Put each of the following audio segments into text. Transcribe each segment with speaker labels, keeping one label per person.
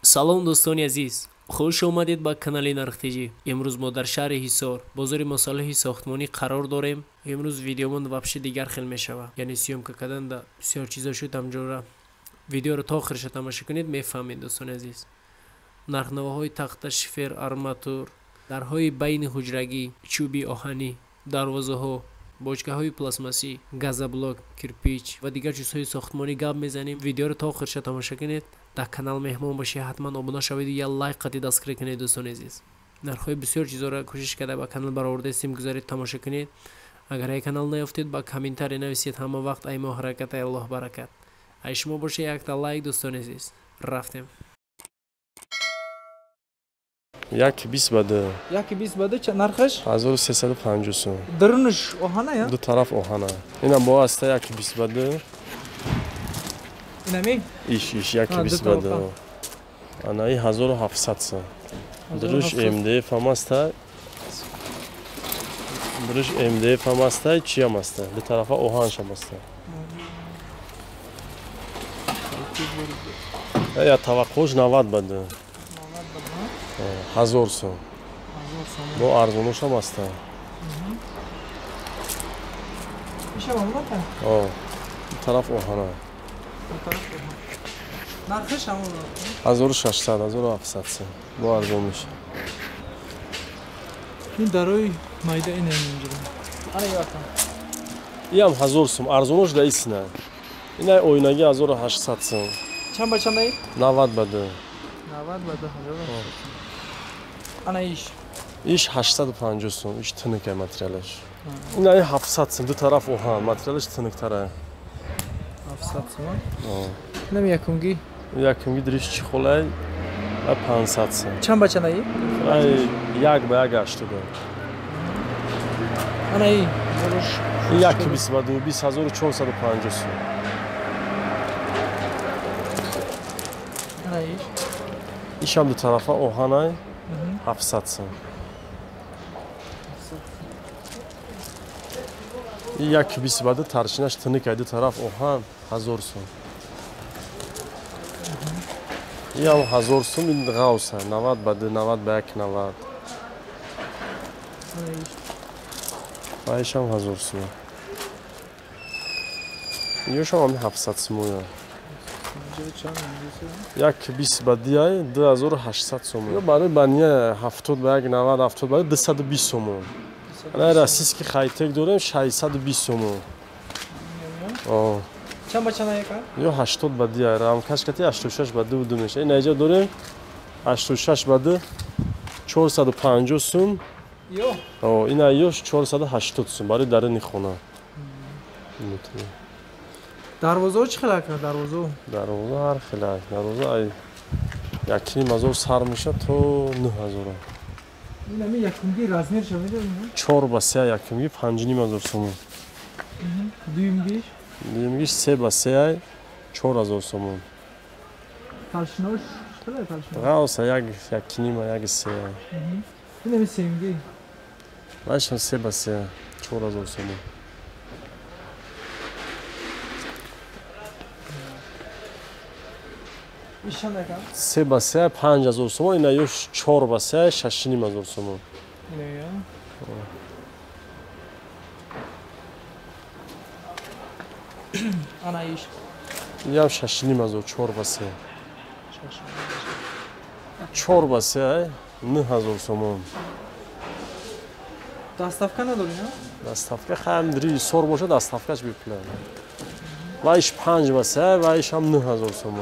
Speaker 1: салом дӯстони азиз, хуш омадед ба канали нархтиҷӣ. имрӯз мо дар шаҳри ҳисор бозори масолиҳи сохтмонӣ қарор дорем. имрӯз видеомон вабши дигар хел мешавад, яъне сёмка карданда бисёр чизо шуд. ҳамҷора видеоро то охирша тамошо кунед, мефаҳмед дӯстони азиз. нархнавоҳои тахта, шифер, арматур, дарҳои байни ҳуҷрагӣ, чӯби оҳанӣ, дарвозаҳо, бочкаҳои пластмассӣ, газоблок, кирпич ва дигар чизҳои сохтмонӣ гап мезанем. Видеоро то охирша тамошо кунед. Дар канал меҳмон бошед, ҳатман обуна шавед, я лайк қати дастгирӣ кунед дӯстони азиз. Нархҳои бисёр чизоро кӯшиш карда ба канал баровардастем, гузаред тамошо кунед. агар ай канал наёфтед, ба комментарий нависед ҳама вақт ай мо ҳаракат, ай Аллоҳ баракат. ай шумо бошед якта лайк дӯстони азиз. рафтем.
Speaker 2: Яки 20 баде.
Speaker 3: Яки 20 баде нархаш?
Speaker 2: 1350 сом.
Speaker 3: Дарунаш оҳана я?
Speaker 2: Ду тараф оҳана. Ина бо аста яки 20 баде.
Speaker 3: Инами?
Speaker 2: Иш яки 20 баде. Ана и 1700 сом. Друж МДФ амаста. Друж МДФ амаста, чиям аста. Ду тарафа оҳан шамаста. Я таваққуш 90 баде. 1000 сом. Бо арзонуш ҳам аста.
Speaker 3: Мишава муната?
Speaker 2: О. Тараф оҳана.
Speaker 3: Нархаш ҳамон
Speaker 2: 1600, 1700 сом. Бо арзон меша.
Speaker 3: Ин дарои майда ин инҷира. Ана ёрта.
Speaker 2: Иам 1000 сом. Арзонуш да исна. Ина оинаги 1800 сом.
Speaker 3: Чанд ба чанд ай?
Speaker 2: 90 баде.
Speaker 3: 90 баде. Ана иш.
Speaker 2: Иш 850 сом. Иш тинк е материалаш. Ина 700 сом. Ду тараф оҳан. Материалаш тинктара.
Speaker 3: 700 сом. Нами якумги.
Speaker 2: Якумги дриш чихолай 500 сом.
Speaker 3: Чанд ба чанд ай?
Speaker 2: Ай як ба як аштуда.
Speaker 3: Ана ай.
Speaker 2: Яки 20 баде. 20450 сом.
Speaker 3: Ана иш.
Speaker 2: Ишам ду тарафа оҳанай 700 сом. Яки 20 баде таршинаш тинк ай ду тараф оҳан 1000 сом. Иам 1000 сом ин ғавса 90 баде 90 ба 190. Айшам 1000 сом. Ёшам ам 700 сом я. Яки 20 баде ай 2800 сом. Ё барои бания 70 ба 190 70 баде 220 сом. Ана расиски хайтек дорем 620 сом. О.
Speaker 3: Чанд ба чанд ай ка?
Speaker 2: Ё 80 баде ай рамкаш кати 86 баде буду меша. Ин айҷа дорем 86 баде 450 сом.
Speaker 3: Ё.
Speaker 2: О, ин ай ёш 480 сом барои дарини хона.
Speaker 3: Дарвозаҳо чӣ хела ка дарвоза?
Speaker 2: Дарвоза ҳар хела. Дарвоза ай 1.5 сар меша то 9000.
Speaker 3: Инами якумги размер шавида?
Speaker 2: 4 ба 3 якумги 5.5 сом.
Speaker 3: Дуюмгиш?
Speaker 2: Дуюмгиш 3 ба 3 ай 4000 сом.
Speaker 3: Талшинош хела талшинош?
Speaker 2: Ғавса як 1.5 як 3 ай.
Speaker 3: Инами семги?
Speaker 2: Машин 3 ба 3 4000 сом.
Speaker 3: Ишан ка?
Speaker 2: 3 ба 3 5000 сом. Ина ёш 4 ба 3 6.5 сом.
Speaker 3: Ина я. Ана иш.
Speaker 2: Иам 6.5 4 ба 3. 4 ба 3 ай 9000 сом.
Speaker 3: Доставка надори, на?
Speaker 2: Доставка хам дри сор боша доставкаш бипла. Ва иш 5 ба 3 ва иш ҳам 9000 сом.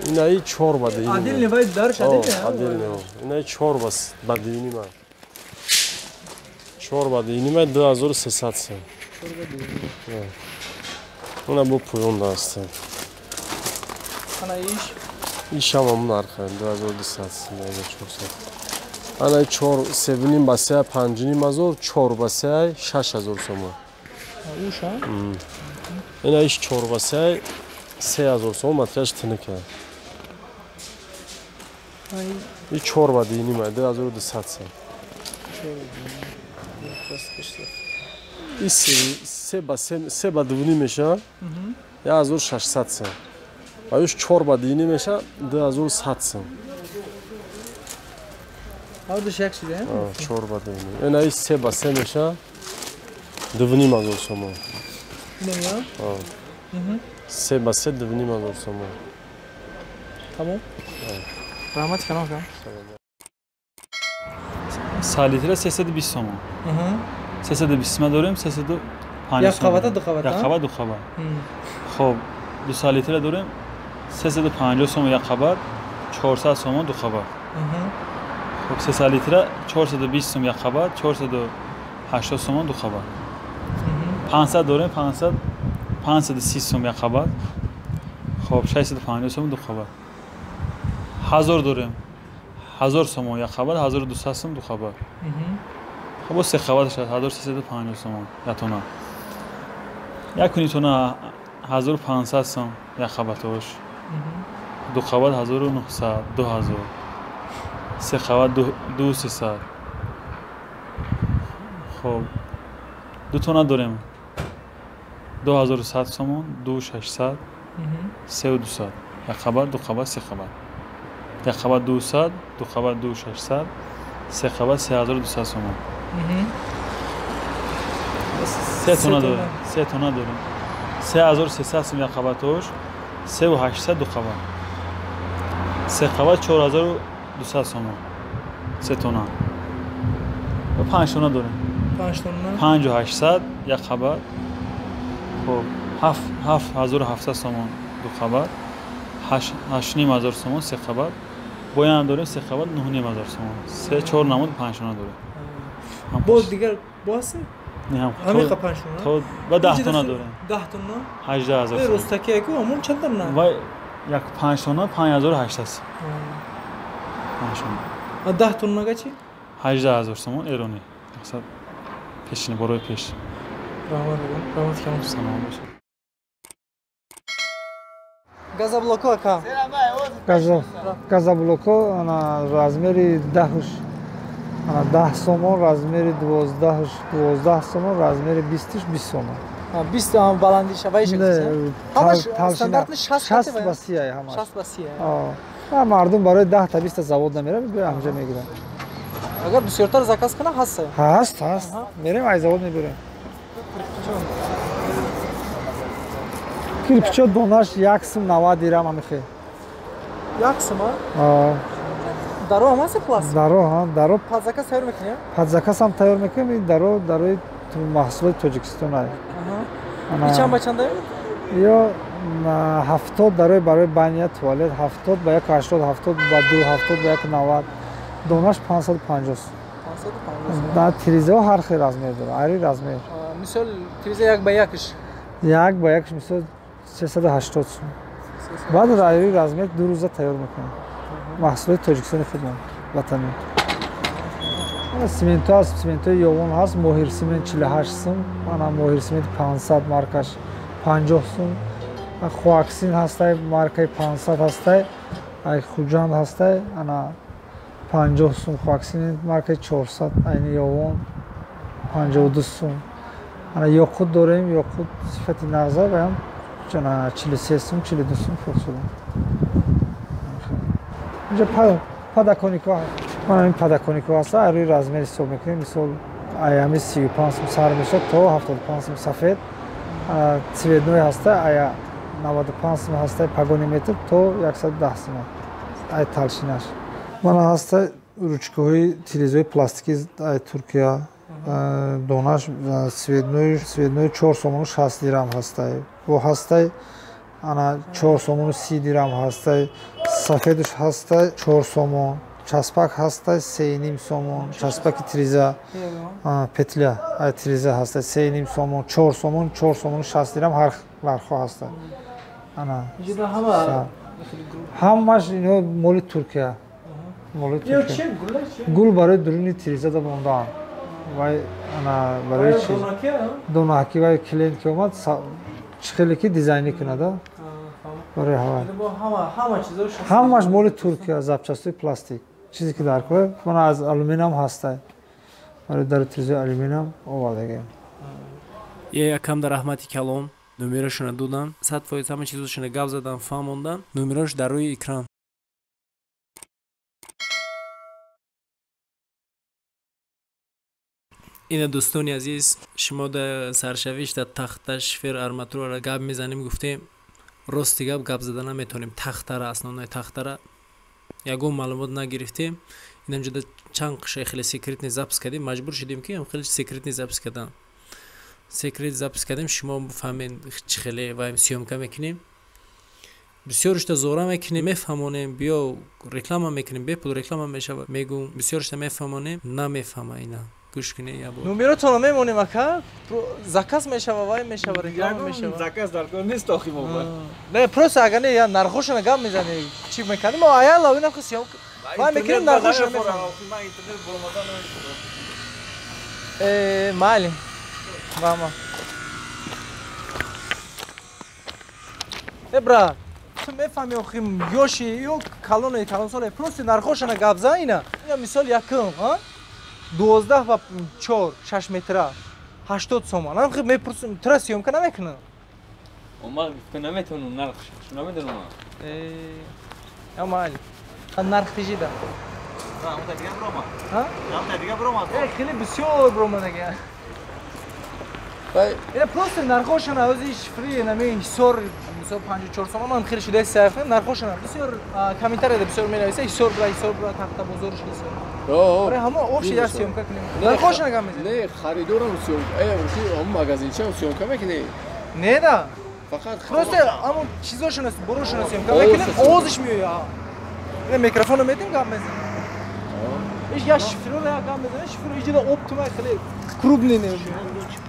Speaker 2: Инаи 4 баде.
Speaker 3: Адил невай дар шадид я?
Speaker 2: Адил нева. Инаи 4 баде инима. 4 баде инима 2300 сом.
Speaker 3: 4 баде.
Speaker 2: Уна бо пӯён даста.
Speaker 3: Ана иш.
Speaker 2: Ишам ам нарха 2200 сом, 2400. Ана 4 7 ба 3 5.5 4 ба 3 6000 сом.
Speaker 3: Уша?
Speaker 2: Ина иш 4 ба 3 3000 сом материалш тинка.
Speaker 3: Ай.
Speaker 2: И 4 баде инима 2200 сом. И 3 ба 2 меша. 1600 сом. Аюш 4 ба дини меша 2100 сом.
Speaker 3: Авдуш як шуде?
Speaker 2: 4 ба дини. Ена ис 3 ба 3 меша 2500 сом.
Speaker 3: Немия?
Speaker 2: 3 ба 3 2500 сом.
Speaker 3: Tamam. Rahmat kanal kan.
Speaker 4: Salitira 320 сом. 320 ма дорем, 305
Speaker 3: Я
Speaker 4: сом.
Speaker 3: қабата ду қабата.
Speaker 4: Я қабат ду қабат. Хоб 2 литра дорем, 350 сом я қабат, 400 сом ду қабат. Хоб 3 литра 420 сом я қабат, 480 сом ду қабат. 500 дорем, 530 сом я қабат. Хоб 650 сом ду қабат. 1000 дорем. 1000 сом я қабат, 1200 сом ду қабат. Хоб се қабат шад 1350 сом я тона. Я куни тона 1500 сом я қабатош. Ду қабат 1900, 2000. се қабат 2300. Хоб ду тона дорем. 2100 сом, 2600, 3200. Я қабат, ду қабат, се қабат. Я қабат 200, ду қабат 2600, се қабат 3200 сом. се тона дорем. 3300 сом я қабатош, 3800 ду қабат. се қабат 4200 сом. се тона. 5 тона дорем.
Speaker 3: 5 tonna.
Speaker 4: 5800 я қабат. Хоб 7700 сом ду қабат. 8500 сом се қабат. боям дорем се қабат 9500 сом. 3-4 намуд 5 тона дорем.
Speaker 3: Bod digar boğası?
Speaker 4: Не ҳам
Speaker 3: Ҳамиқа 5 tonna.
Speaker 4: то ва 10 тона дорем.
Speaker 3: 10 tonna.
Speaker 4: 18000
Speaker 3: Ey
Speaker 4: сом.
Speaker 3: rostaki eko amon çandan na.
Speaker 4: ва як 5 тона 5800 сом. 5 тона.
Speaker 3: A 10 tonna kaçı?
Speaker 4: 18000 сом эрони. Мақсад пешини борои пеш.
Speaker 3: Rahmat kanal.
Speaker 4: Салом бошад.
Speaker 3: Gazabloko aka.
Speaker 5: Газаблоко ана размери 10 ана 10 сомон размери 12 сомон размери 20 сомон.
Speaker 3: Ha 20 tane balandi şavay şekilde. Ama standartlı
Speaker 5: 60 басия ҳамаш.
Speaker 3: 60 basiye.
Speaker 5: ҳа мардум барои 10 та 20 та завод намерам ҳамҷа мегирам.
Speaker 3: Agar bisyortar zakaz kana hassa.
Speaker 5: ҳаст мерем ай завод мебирем. Кирпичо донаш 1 сум 90 дирам амихе.
Speaker 3: Yaksıma. Daro aması plastik.
Speaker 5: Даро
Speaker 3: Pazaka sayır mekine.
Speaker 5: падзакасам тайёр мекунем дарои маҳсулоти тоҷикистон ай.
Speaker 3: Biçan baçanda
Speaker 5: ё 70 дарои барои бания туалет 70 ба 180 70 ба 2 70 ба 190 донаш 550 сум. Да тиризаҳо ҳар хел размер дорад айри размер.
Speaker 3: Misal trize yak ba yakış.
Speaker 5: як ба як мисол 380 сум. баъд айри размер 2 рӯза тайёр мекунем. маҳсулоти тоҷикистони худмон ватани. Сименто ҳаст, симентои ёвон ҳаст, моҳир симент 48 сум, ана моҳир симент 500 маркаш 50 сум. Хуаксин ҳастай маркаи 500 ҳастай, ай хуҷанд ҳастай, ана 50 сум, хуаксин маркаи 400, айни ёвон 52 сум. Ана ёқут дорем, ёқут сифати нағза баям чана 43 сум, 42 сум фурӯх шуда. Инҷа падаконико ҳаст. Мана ин падаконико ҳаста, айрӯи размер ҳисоб мекунем. Мисол айами 35 сум сар мешад то 75 сум сафед. Цветной ҳаста, ая 95 сум ҳаста пагони метр то 110 сум. Ай талшинаш. Мана ҳаста ручкаҳои тирезаҳои пластикӣ ай Туркия. Донаш цветной 4 сомону 60 дирам ҳастай. Бо ҳастай ана 4 сомону 30 дирам ҳастай. Сафедуш ҳастай 4 сомон. Часпак ҳастай 3,5 сомон. Часпаки тиреза петля ай тиреза ҳастай 3,5 сомон. 4 сомон 4 сомону 60 дирам ҳар нархҳо ҳастай. Ана
Speaker 3: Juda hava.
Speaker 5: ҳамаш ино моли Туркия. Моли
Speaker 3: Yok
Speaker 5: Туркия.
Speaker 3: şey gulla şey.
Speaker 5: Гул барои дуруни тиреза да мондаам. Вай ана барои чи
Speaker 3: Donaki ha.
Speaker 5: донаки вай клиент ки омад чӣ хеле ки дизайнӣ кунада барои ҳава.
Speaker 3: Bu hava çizer.
Speaker 5: ҳамаш моли Туркия запчастои пластик. Чизе ки дар кор мана аз алюминиум ҳастай. Барои дар тирезаи алюминиум овардагем.
Speaker 1: Я якам дар раҳмати калом номерошона додам 100% ҳама чизошона гап задам фаҳмондам номерош дар рӯи экран ина дӯстони азиз шумо дар саршавишта тахта шифер арматурара гап мезанем гуфтем рости гап зада наметонем тахтара основной тахтара ягон маълумот нагирифтем инамҷода чанд қишаи хеле секретни запис кардем маҷбур шудем ки хеле секретни запис кардам секрет запис кардем шумо фаҳмед чӣ хеле вайм сёмка мекунем бисёршта зора мекунем мефаҳмонем биё реклама мекунем бепул реклама мешавад мегӯм бисёршта мефаҳмонем намефаҳма ина гӯш кунед ябо
Speaker 3: номеротона мемонем ака заказ мешава вай мешава реклама мешава
Speaker 6: заказ дар кор нест охи моба
Speaker 3: не просто агар не я нархошона гап мезани чӣ мекардем аяла ина хусиям вай мекунем нархошона мефаҳмам
Speaker 6: ман интернет боромадан
Speaker 3: майли мама брат ту мефаҳми охи ёши ё калонсоле просто нархошона гап за ина мисол якм 12 ва 4 6 метра 80 сомон ам хиб мепурсим тра сёмка намекунам
Speaker 6: ома наметонам нархш намедонам
Speaker 3: амали нарх тижида
Speaker 6: рамта дига брома
Speaker 3: ха
Speaker 6: рамта дига брома
Speaker 3: хеле бисёр брома дага ина просто нархошона ози шифри нами ҳисор мисол 54 сомон ман хеле шуда сайфа нархошона бисёр комментарияда бисёр менависа ҳисор бура тахта бозориш ҳисор اره همه آفشی در سیامکا کنیم نرخوش نگم میزنیم
Speaker 2: نه خریدارم سیامکا همون مگزینچه هم سیامکا میکنی
Speaker 3: نه دا
Speaker 2: فقط
Speaker 3: просто همون چیزاشون است بروشون است سیامکا میکنیم آوازش میویا اینه میکروفون رو میدیم گم میزنیم ایش یا شفر رو یا گم میزنیم شفر رو ایجی دا اپتومه خیلی کروب نینه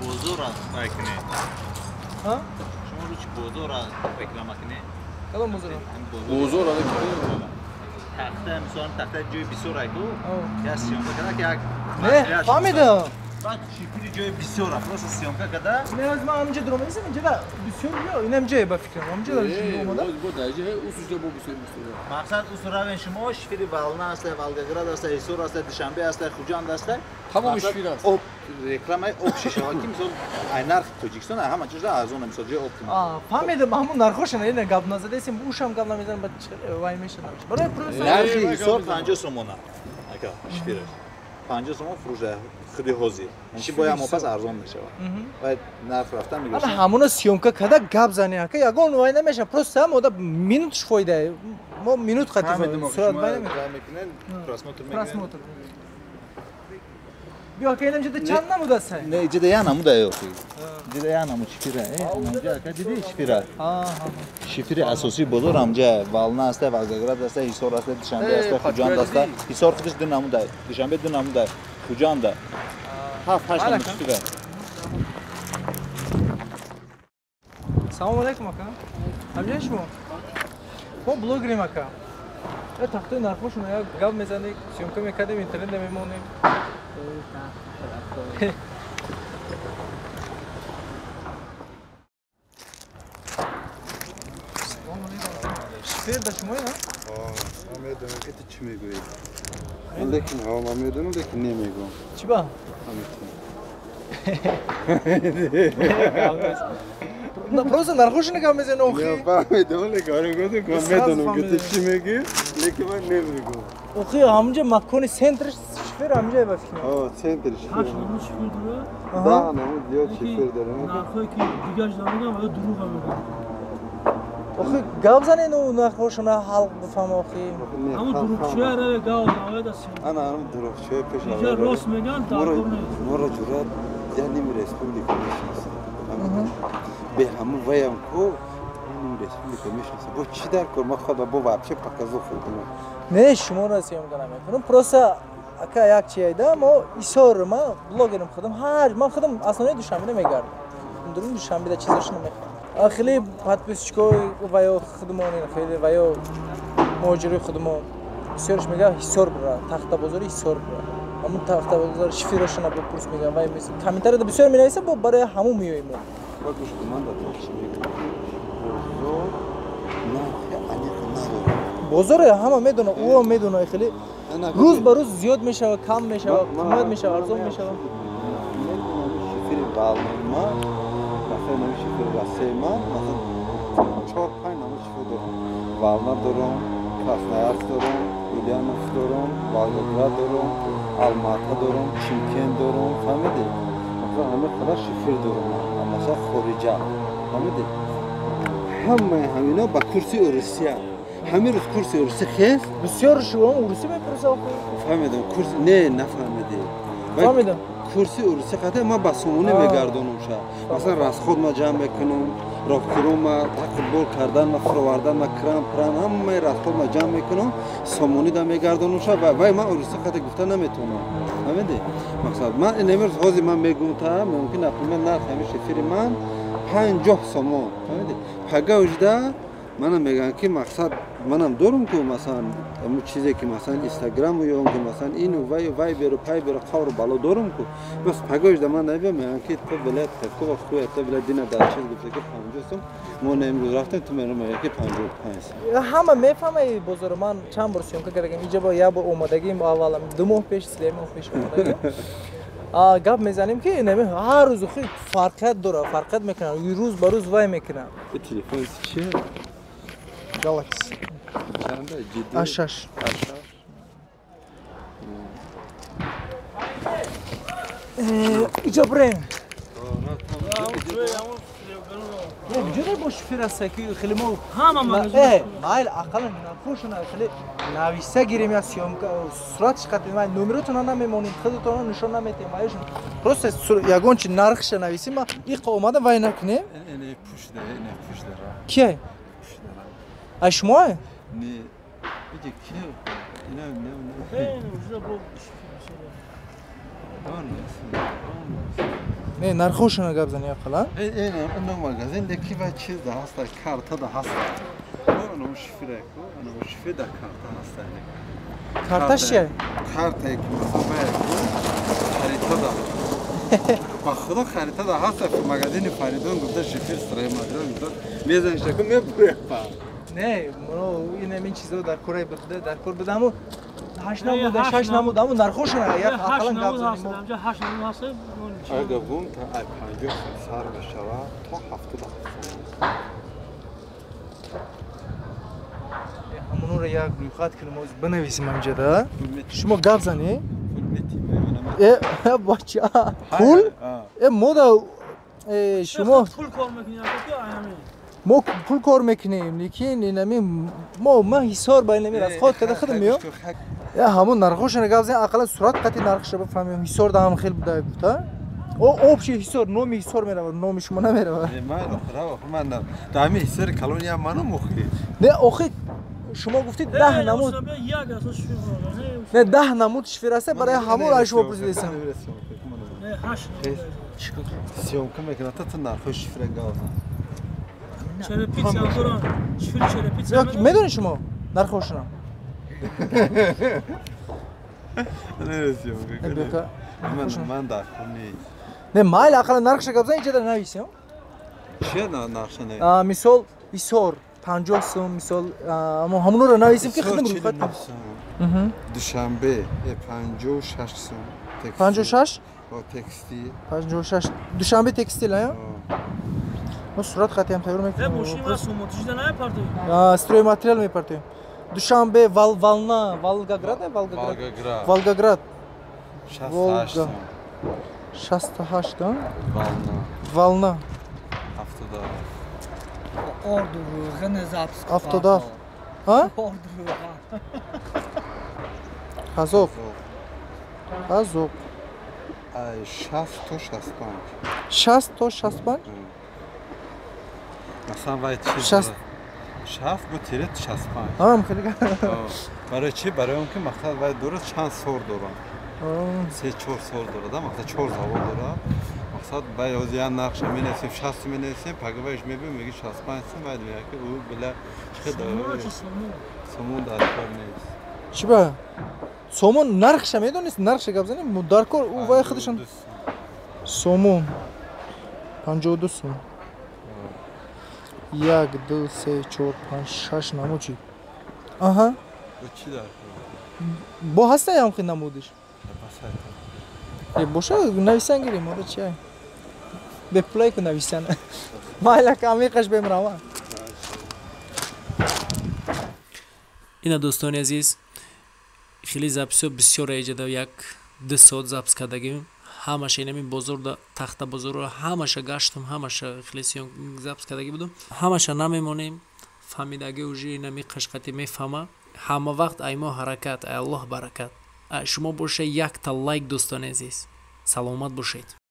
Speaker 6: بوزور است میکنه
Speaker 3: ها
Speaker 6: شما رو چی بوزور است reklama کنه
Speaker 3: کدام بوزور
Speaker 2: بوزور آده
Speaker 6: تخته مثلا تخته جوی بسیار ایکو یا سیامکا کده که یک
Speaker 3: نه فهمیدم
Speaker 6: بعد شیپیری جوی بسیار پروسه سیامکا کده
Speaker 3: نه از من همینجا درام نیستم اینجا دا بسیار بیا اینم جای با فکرم همینجا دارم شما اومده
Speaker 2: بود دایجه اصوجه با بسیار
Speaker 6: مقصد اصول روین شما شیپیری والنا است والگراد است ایسور است دوشنبه است خوجاند است
Speaker 2: تمام شیفیر است
Speaker 6: اوب reklamay op şişe hakim sol aynar Tojikistan ama çocuklar az ona misal je optim.
Speaker 3: Fahmedim hamon narxoşana yine gap nazadesim bu uşam gap namizan bat vay meşana. Buraya prosa.
Speaker 6: Narxi sor 50 somona. Aka şifre. 50 somon fruje xudi hozi. İşi boya mopas arzon meşe. Va narx raftan migosh.
Speaker 3: Ana hamona syomka kada gap zani aka yagon vay nemeşa prosa moda minut şfoyda. Mo minut xatif. Surat bayna
Speaker 6: mekinen prasmotor.
Speaker 3: بیا که اینم جده چند نمود است
Speaker 6: نه جده یا نمود ای اخی جده یا نمود شفیره اینجا که دیدی شفیره شفیره اساسی بولور همجا والنا است والگراد است هیسور است دشنبه است خوجاند است هیسور خودش دو نمود ای دشنبه دو نمود ای خوجاند هفت هشت نمود شفیره
Speaker 3: سلام علیکم اکا همجا شما ما بلوگریم اکا تخته نرخوشون یا گپ میزنیم سیمکا میکردیم اینترنت میمونیم شفیر دا شمایی ها؟
Speaker 7: من میدونم که تو چی میگویی لیکن من میدونم لیکن نمیگم
Speaker 3: چی با؟ پروسه نرخوش نگاه میزنه اوخی؟
Speaker 7: یا فهمیدم لیکن من میدونم که تو چی میگی لیکن من نمیگم
Speaker 3: اوخی همونجا مکانی سنترش شفیر همونجا بفکرم
Speaker 7: سنتر شفیر
Speaker 8: همون شفیر داره؟
Speaker 7: ده نمود زیاد شفیر داره
Speaker 8: نرخایی که دیگرش نمیگم ولی دروغ هم میگم
Speaker 3: اوخی گاب زنین و نرخوشونه حلق بفهم اوخی
Speaker 8: همون دروغچه رو گاو نوید است
Speaker 7: انا دروغچه پیش
Speaker 8: اینجا راست میگن دارکار نیست
Speaker 7: مرا جورات یعنی رسپوبلیکا میشناسه به همون ویم کو این رسپوبلیکا میشناسه با چی در کار ما خود با وابچه پاکازو خودم
Speaker 3: نه شما را سیام کنم میکنم پروسا اکا یک چیه ده ما ایسار ما بلوگرم خودم هر من خودم اصلا دوشنبه نمیگردم درون دوشنبه ده چیزاش نمیخوام خیلی подписчикой ویا خودمون خیلی ویا مهاجری خودمون بسیارش میگه ایسار برا تخت بازاری ایسار برا همون تخت بازار شفیرش نبود پروس میگم وای میس کامنتر ده بسیار مینویسه با برای همون میویم
Speaker 7: با گوش من داد چی میگم
Speaker 3: بازاره همه میدونه او هم میدونه خیلی روز به روز زیاد میشه کم میشه قیمت میشه ارزون میشه
Speaker 7: شفیر بالما مثلا شفیر kursiye man, mesela 4-5 namu çift durum. Valna durum, Krasnoyarsk durum, Ulyanov durum, Volgograd durum, Almatı durum, Chimkent durum, famidi. Mesela hamı kadar şifir durum. Mesela Xorica, famidi. Hamı ba kursiye Rusya. Hamı Rus kursiye Rusya xes.
Speaker 3: بسیار شما روسی بپرسه آخه
Speaker 7: فهمیدم کورس نفهمیدی
Speaker 3: فهمیدم
Speaker 7: کورسی روسی قطعا ما با سمونه میگردونم شا مثلا راست خود ما جمع میکنم راکرو ما تقبل کردن ما فروردن ما کرام پرام همه راست خود ما جمع میکنم سمونه دا میگردونم شا وای ما روسی قطعا گفته نمیتونم فهمیدی مقصد من نمیرس حوزی من میگم تا ممکن اپلیمن نرخ همیشه فری من 50 سومون فهمیدی پگه وجده منم میگن که مقصد منم دارم که مثلا اون چیزی که مثلا اینستاگرام یا که مثلا اینو وای برو پای برو خور بالا دارم که بس پگاش دم نبیم میگن که تو بلد تو خوبه تو بلد دینا در چیز گفته که 50 سوم ما امروز رفتیم تو میگم که 55
Speaker 3: همه میفهمه بزرگ من چند بار سیام که کردم اینجا با یا با اومدگیم اولم 2 ماه پیش 3 ماه پیش اومدگیم گپ میزنیم که نمی هر روز خیلی فرقت داره فرقت میکنن روز به روز وای میکنن
Speaker 7: تلفن چیه
Speaker 3: گالاکسی
Speaker 7: چنده جدی
Speaker 3: اشش اینجا بریم جوری باش فرسته که خیلی ما مایل اقلا نخوشونه خیلی نویسه گیریم یا سیام صورتش قطعی من نمرتون نمیمونیم خودتون نشون نمیتیم مایشون پروسه یگون چی نرخش نویسیم ما این اومدم وای نکنیم
Speaker 7: اینه پوش داره
Speaker 3: کیه؟ اشماه؟
Speaker 7: نه بگه کیه؟
Speaker 3: نه نرخوشونه گپ زنی اقلا
Speaker 7: اینه مغازین لکی و چیز ده هست کارت ده هست اونو شفره کو اونو شفره ده کارت هست
Speaker 3: کارتش چیه؟
Speaker 7: کارت که مثلا خریطه ده با خدا خریطه ده هست مغازین فریدون گفته شفره سرای مادران گفته میزنش که میبره
Speaker 3: نه منو این این چیزا در کره بخده در کور بدم و 8 نمود 6 نمود اما نرخوشونه یک اقلا گپ زنیم
Speaker 8: اینجا 8 نمود هست
Speaker 7: اگه بوم تا 50 سر بشه تا 70
Speaker 3: همونو رو یک رویخط کنیم بنویسیم اینجا ده شما گپ زنی بچه پول مودا شما
Speaker 8: پول کار میکنی
Speaker 3: ما پول کار میکنیم لیکن اینمی ما حسار با اینمی از خود کده خودم میام یا همون نرخوش نگاه بزنیم اقلا صورت قطعی نرخش بفهمیم حسار ده هم خیلی بوده گفته آبشی حسار نومی حسار میره نومی شما نمیره
Speaker 7: من دامی حسار کلونیا منو مخی
Speaker 3: نه آخه شما گفتید 10 نمود نه 10 نمود شفیرسته برای همون را شما پرسیدیسم
Speaker 8: نه 8
Speaker 7: سیوم که میکنه تا نرخوش شفره گاوزن
Speaker 8: چرا پیتزا دارن شفری چرا پیتزا
Speaker 3: میدونی شما نرخوشنا
Speaker 7: نرسیم من در کنی
Speaker 3: نه مایل اقلا نرخش گپ زنی چه نویسیم
Speaker 7: چیه نرخش نویسیم
Speaker 3: مثال ایسور 50 سوم مثال اما همون رو نویسیم که خودم رو خط
Speaker 7: دوشنبه 56 سوم
Speaker 3: 56
Speaker 7: با تکستیل
Speaker 3: 56 دوشنبه تکستیل ها ما صورت خطی هم تغییر میکنیم
Speaker 8: ماشین ما سوماتیش ده نه پارتی
Speaker 3: استروی ماتریال میپرتیم دوشنبه والنا والگاگراد والگاگراد 68 والنا 70 ها خازوق 60 تا 65
Speaker 7: مثلا باید چی 60 با تیرت 65
Speaker 3: خیلی
Speaker 7: برای چی؟ برای اون که مقصد باید درست چند سور دارن 3-4 سور داره مقصد 4 زاوا داره مقصد باید یا نقش می‌نویسیم 60 می‌نویسیم پگه بهش می‌بینیم میگه 65 باید میگه که او بلا چه داره سومون در کار نیست
Speaker 3: چی با سومون نرخش میدونید نرخش گپ زنیم در کار او وای خودشون سومون 52 سوم 1 2 3 4 5 6 نمود چی آها
Speaker 7: چی داره
Speaker 3: با هسته هم خیلی نمودش باشه نویسن گیریم آره چیه به پلای که نویسن майла камиқаш бемрава.
Speaker 1: ина дӯстони азиз хеле записҳо бисёр эҷада як 2 соат запис кардагим. ҳамаша инами бозор тахта бозорро ҳамаша гаштам, ҳамаша хеле сиён запис кардагӣ будам. ҳамаша намемонем фаҳмидаги уже инами қашқати мефаҳма. ҳама вақт ай мо ҳаракат, ай Аллоҳ баракат. Шумо боша якта лайк дӯстони азиз. Саломат бошед.